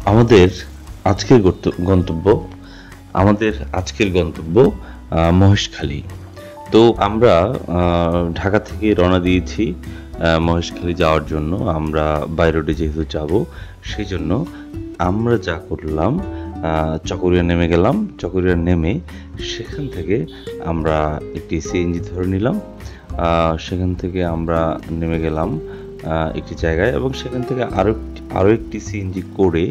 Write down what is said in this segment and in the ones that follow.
আমাদের আজকের গন্তব্য আমাদের আজকের গন্তব্য মহেশখালী। তো আমরা ঢাকা থেকে রওনা দিয়েছি মহেশখালী যাওয়ার জন্য। আমরা বাই রোডে যেহেতু যাব, সেই জন্য আমরা যা করলাম, চকরিয়া নেমে গেলাম। চকরিয়া নেমে সেখান থেকে আমরা একটি সিএনজি ধরে নিলাম। সেখান থেকে আমরা নেমে গেলাম একটি জায়গায়, এবং সেখান থেকে আরও একটি সিএনজি করে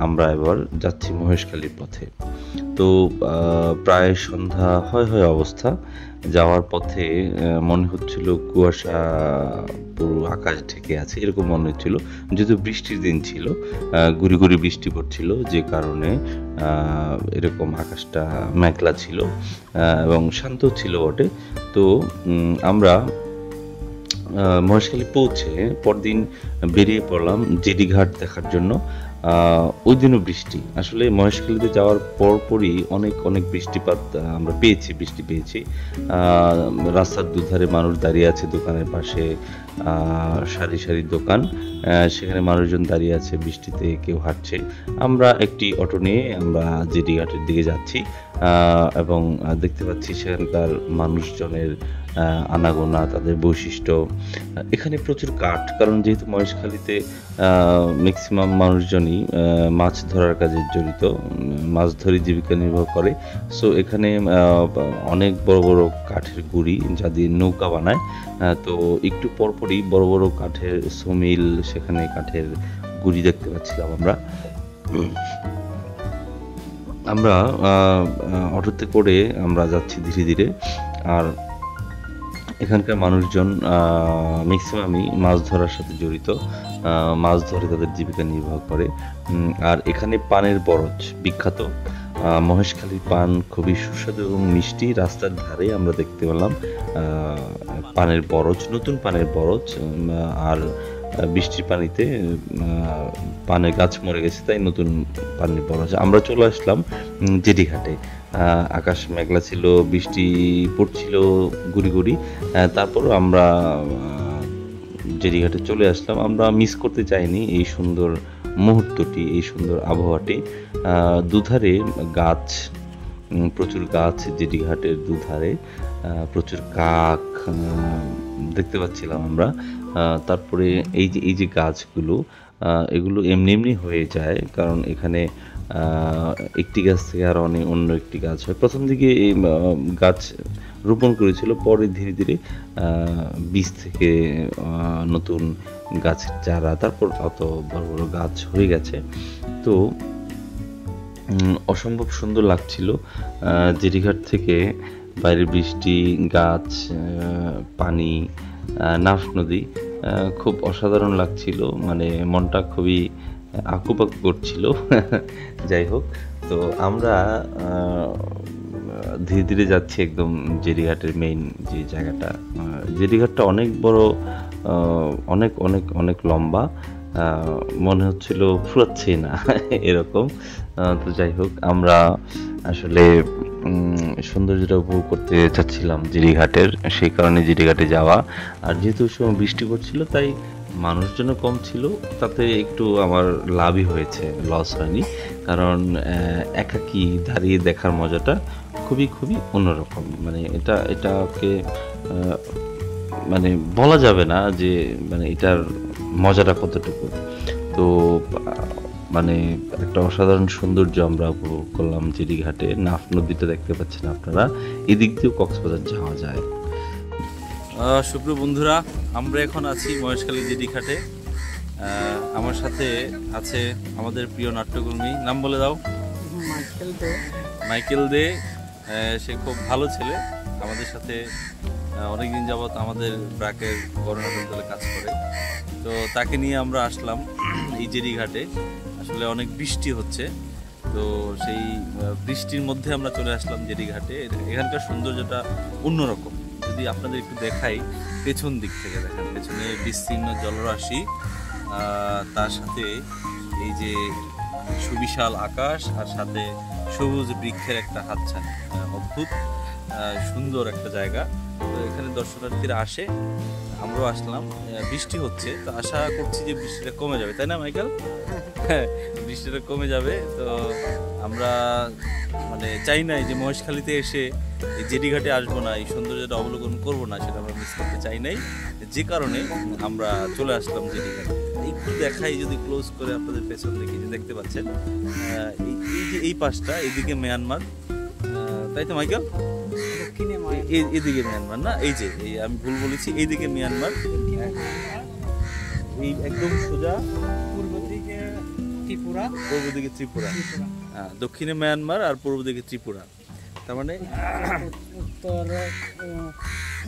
আমরা এবার যাচ্ছি মহেশখালীর পথে। তো প্রায় সন্ধ্যা হয় অবস্থা। যাওয়ার পথে মনে হচ্ছিল কুয়াশা পুরো আকাশ ঢেকে আছে, এরকম মনে হচ্ছিল। যেহেতু বৃষ্টির দিন ছিল, গুড়ি গুড়ি বৃষ্টি পড়ছিল, যে কারণে এরকম আকাশটা মেঘলা ছিল এবং শান্ত ছিল বটে। তো আমরা মহেশখালী পৌঁছে পরদিন বেরিয়ে পড়লাম জেডি ঘাট দেখার জন্য। ওই দিনও বৃষ্টি। আসলে মহেশখালীতে যাওয়ার পরপরই অনেক বৃষ্টিপাত আমরা বৃষ্টি পেয়েছি। রাস্তার দুধারে মানুষ দাঁড়িয়ে আছে, দোকানের পাশে সারি সারি দোকান, সেখানে মানুষজন দাঁড়িয়ে আছে, বৃষ্টিতে কেউ হাঁটছে। আমরা একটি অটো নিয়ে আমরা জেডি ঘাটের দিকে যাচ্ছি, এবং দেখতে পাচ্ছি সেখানকার মানুষজনের আনাগোনা, তাদের বৈশিষ্ট্য। এখানে প্রচুর কাঠ, কারণ যেহেতু মহেশখালীতে ম্যাক্সিমাম মানুষজনই মাছ ধরার কাজে জড়িত, মাছ ধরে জীবিকা নির্বাহ করে। সো এখানে অনেক বড় বড় কাঠের গুঁড়ি যা দিয়ে নৌকা বানায়। তো একটু পরপরই বড় বড় কাঠের সমিল, সেখানে কাঠের গুঁড়ি দেখতে পাচ্ছিলাম আমরা অটোতে করে আমরা যাচ্ছি ধীরে ধীরে। আর এখানকার মানুষজন ম্যাক্সিমামই মাছ ধরার সাথে জড়িত, মাছ ধরে তাদের জীবিকা নির্বাহ করে। আর এখানে পানের বরজ বিখ্যাত। মহেশখালীর পান খুবই সুস্বাদু এবং মিষ্টি। রাস্তার ধারে আমরা দেখতে পেলাম পানের বরজ, নতুন পানের বরজ। আর বৃষ্টির পানিতে পানের গাছ মরে গেছে, তাই নতুন পানির বরজ। আমরা চলে আসলাম জেডি ঘাটে। আকাশ মেঘলা ছিল, বৃষ্টি পড়ছিল গুড়ি গুড়ি। তারপর আমরা জেডি ঘাটে চলে আসলাম। আমরা মিস করতে চাইনি এই সুন্দর মুহূর্তটি, এই সুন্দর আবহাওয়াটি। দুধারে গাছ, প্রচুর গাছ, জেডি ঘাটের দুধারে প্রচুর কাক দেখতে পাচ্ছিলাম আমরা। তারপরে এই যে গাছগুলো, এগুলো এমনি হয়ে যায়, কারণ এখানে একটি গাছ থেকে আরো অন্য একটি গাছ হয়। প্রথম দিকে এই গাছ রোপণ করেছিল, পরে ধীরে ধীরে বীজ থেকে নতুন গাছের চারা, তারপর অত বড় বড় গাছ হয়ে গেছে। তো অসম্ভব সুন্দর লাগছিল জেডিঘাট থেকে বাইরের বৃষ্টি, গাছ, পানি, নাফ নদী, খুব অসাধারণ লাগছিল। মানে মনটা খুবই আকুপাকু করছিল। যাই হোক, তো আমরা ধীরে ধীরে যাচ্ছি একদম জেডিঘাটের মেইন যে জায়গাটা। জেডিঘাটটা অনেক বড়, অনেক অনেক অনেক লম্বা, মনে হচ্ছিল ফুরাচ্ছে না এরকম। তো যাই হোক, আমরা আসলে সৌন্দর্যটা উপভোগ করতে চাচ্ছিলাম জেডিঘাটের, সেই কারণে জেডিঘাটে যাওয়া। আর যেহেতু সময় বৃষ্টি পড়ছিল, তাই মানুষজনও কম ছিল, তাতে একটু আমার লাভই হয়েছে, লস হয়নি। কারণ একাকী দাঁড়িয়ে দেখার মজাটা খুবই অন্যরকম। মানে এটাকে মানে বলা যাবে না যে মানে এটার মজাটা কতটুকু। তো মানে একটা অসাধারণ সৌন্দর্য আমরা উপভোগ করলাম জেডি ঘাটে। নাফ নদীটা দেখতে পাচ্ছেন আপনারা, এদিক দিয়েও কক্সবাজার যাওয়া যায়। সুপ্রিয় বন্ধুরা, আমরা এখন আছি মহেশখালী জেডি ঘাটে। আমার সাথে আছে আমাদের প্রিয় নাট্যকর্মী, নাম বলে দাও। মাইকেল দে। সে খুব ভালো ছেলে, আমাদের সাথে অনেকদিন যাবৎ আমাদের ব্র্যাকের গণনাটক দলে কাজ করে। তো তাকে নিয়ে আমরা আসলাম এই জেডি ঘাটে। আসলে অনেক বৃষ্টি হচ্ছে, তো সেই বৃষ্টির মধ্যে আমরা চলে আসলাম জেডি ঘাটে। এখানকার সৌন্দর্যটা অন্যরকম। যদি আপনাদের একটু দেখাই, পেছন দিক থেকে দেখেন, পেছনে বিস্তীর্ণ জলরাশি, তার সাথে এই যে সুবিশাল আকাশ, আর সাথে সবুজ বৃক্ষের একটা হাতছানি। অদ্ভুত সুন্দর একটা জায়গা। তো এখানে দর্শনার্থীরা আসে, আমরাও আসলাম। বৃষ্টি হচ্ছে, তো আশা করছি যে বৃষ্টিটা কমে যাবে, তাই না মাইকেল? হ্যাঁ, বৃষ্টিটা কমে যাবে। তো আমরা মানে চাই নাই যে মহেশখালীতে এসে এই জেডিঘাটে আসবো না, এই সৌন্দর্যটা অবলোকন করবো না, সেটা আমরা মিস করতে চাই নাই, যে কারণে আমরা চলে আসলাম জেডিঘাটে। একটু দেখাই যদি ক্লোজ করে আপনাদের পেছন দিকে, যে দেখতে পাচ্ছেন এই যে এই পাশটা, এদিকে মিয়ানমার, তাই তো মাইকেল? এদিকে মিয়ানমার না, এই যে আমি ভুল বলেছি, এইদিকে মিয়ানমার, এই একদম সোজা পূর্ব দিকে ত্রিপুরা, পূর্ব দিকে ত্রিপুরা, দক্ষিণে মিয়ানমার আর পূর্ব দিকে ত্রিপুরা, তার মানে উত্তর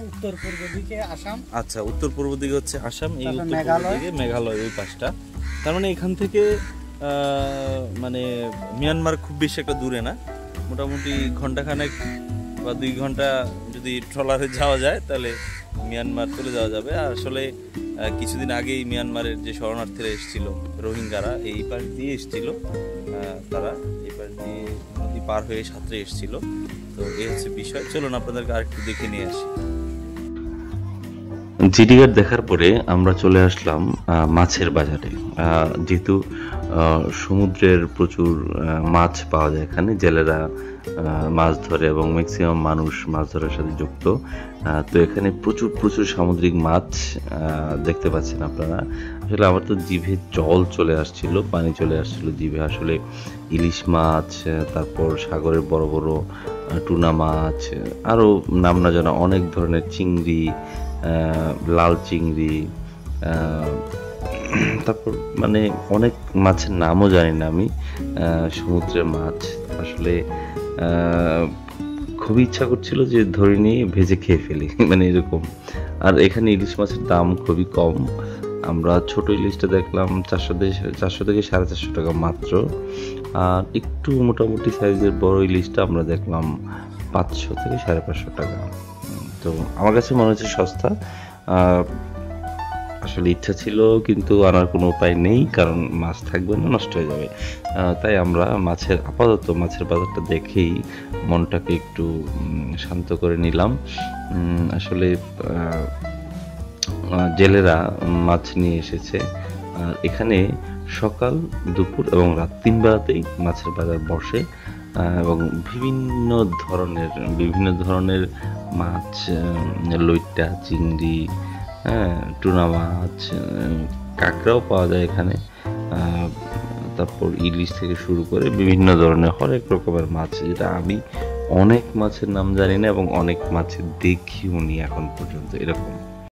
উত্তর পূর্ব দিকে আসাম। আচ্ছা, উত্তর পূর্ব দিকে হচ্ছে আসাম, এই তারপর উত্তর পূর্ব দিকে মেঘালয়, ওই পাশটা। তার মানে এখান থেকে মানে মিয়ানমার খুব বেশি একটা দূরে না, মোটামুটি ঘন্টাখানেক বা 2 ঘন্টা যদি ট্রলারে যাওয়া যায় তাহলে মিয়ানমার চলে যাওয়া যাবে। আর আসলে কিছুদিন আগেই মিয়ানমারের যে শরণার্থীরা এসেছিল, রোহিঙ্গারা, এই পাশ দিয়ে এসেছিল, তারা এই পাশ দিয়ে নদী পার হয়ে সাঁতরে এসেছিল। তো এই হচ্ছে বিষয়। চলুন আপনাদেরকে আরেকটু দেখে নিয়ে আসি। জিডিঘাট দেখার পরে আমরা চলে আসলাম মাছের বাজারে। যেহেতু সমুদ্রের প্রচুর মাছ পাওয়া যায় এখানে, জেলেরা মাছ ধরে এবং ম্যাক্সিমাম মানুষ মাছ ধরার সাথে যুক্ত। তো এখানে প্রচুর প্রচুর সামুদ্রিক মাছ দেখতে পাচ্ছেন আপনারা। আসলে আমার তো জিভে জল চলে আসছিল, পানি চলে আসছিল জিভে। আসলে ইলিশ মাছ, তারপর সাগরের বড় বড় টুনা মাছ, আরও নাম না জানা অনেক ধরনের চিংড়ি, লাল চিংড়ি, তারপর মানে অনেক মাছের নামও জানি না আমি। সমুদ্রের মাছ আসলে খুবই ইচ্ছা করছিল যে ধরে নিয়ে ভেজে খেয়ে ফেলি, মানে এরকম। আর এখানে ইলিশ মাছের দাম খুবই কম। আমরা ছোট ইলিশটা দেখলাম 400 থেকে 450 টাকা মাত্র। আর একটু মোটামুটি সাইজের বড় ইলিশটা আমরা দেখলাম 500 থেকে 550 টাকা। তো আমার কাছে মনে হচ্ছে সস্তা। আসলে ইচ্ছা ছিল কিন্তু আনার কোনো উপায় নেই, কারণ মাছ থাকবে না, নষ্ট হয়ে যাবে। তাই আমরা আপাতত মাছের বাজারটা দেখেই মনটাকে একটু শান্ত করে নিলাম। আসলে জেলেরা মাছ নিয়ে এসেছে। আর এখানে সকাল, দুপুর এবং রাত 3 বেলাতেই মাছের বাজার বসে, এবং বিভিন্ন ধরনের মাছ, লইট্টা, চিংড়ি, টুনা মাছ, কাঁকড়াও পাওয়া যায় এখানে। তারপর ইলিশ থেকে শুরু করে বিভিন্ন ধরনের হরেক রকমের মাছ, যেটা আমি অনেক মাছের নাম জানি না এবং অনেক মাছের দেখিও নি এখন পর্যন্ত, এরকম।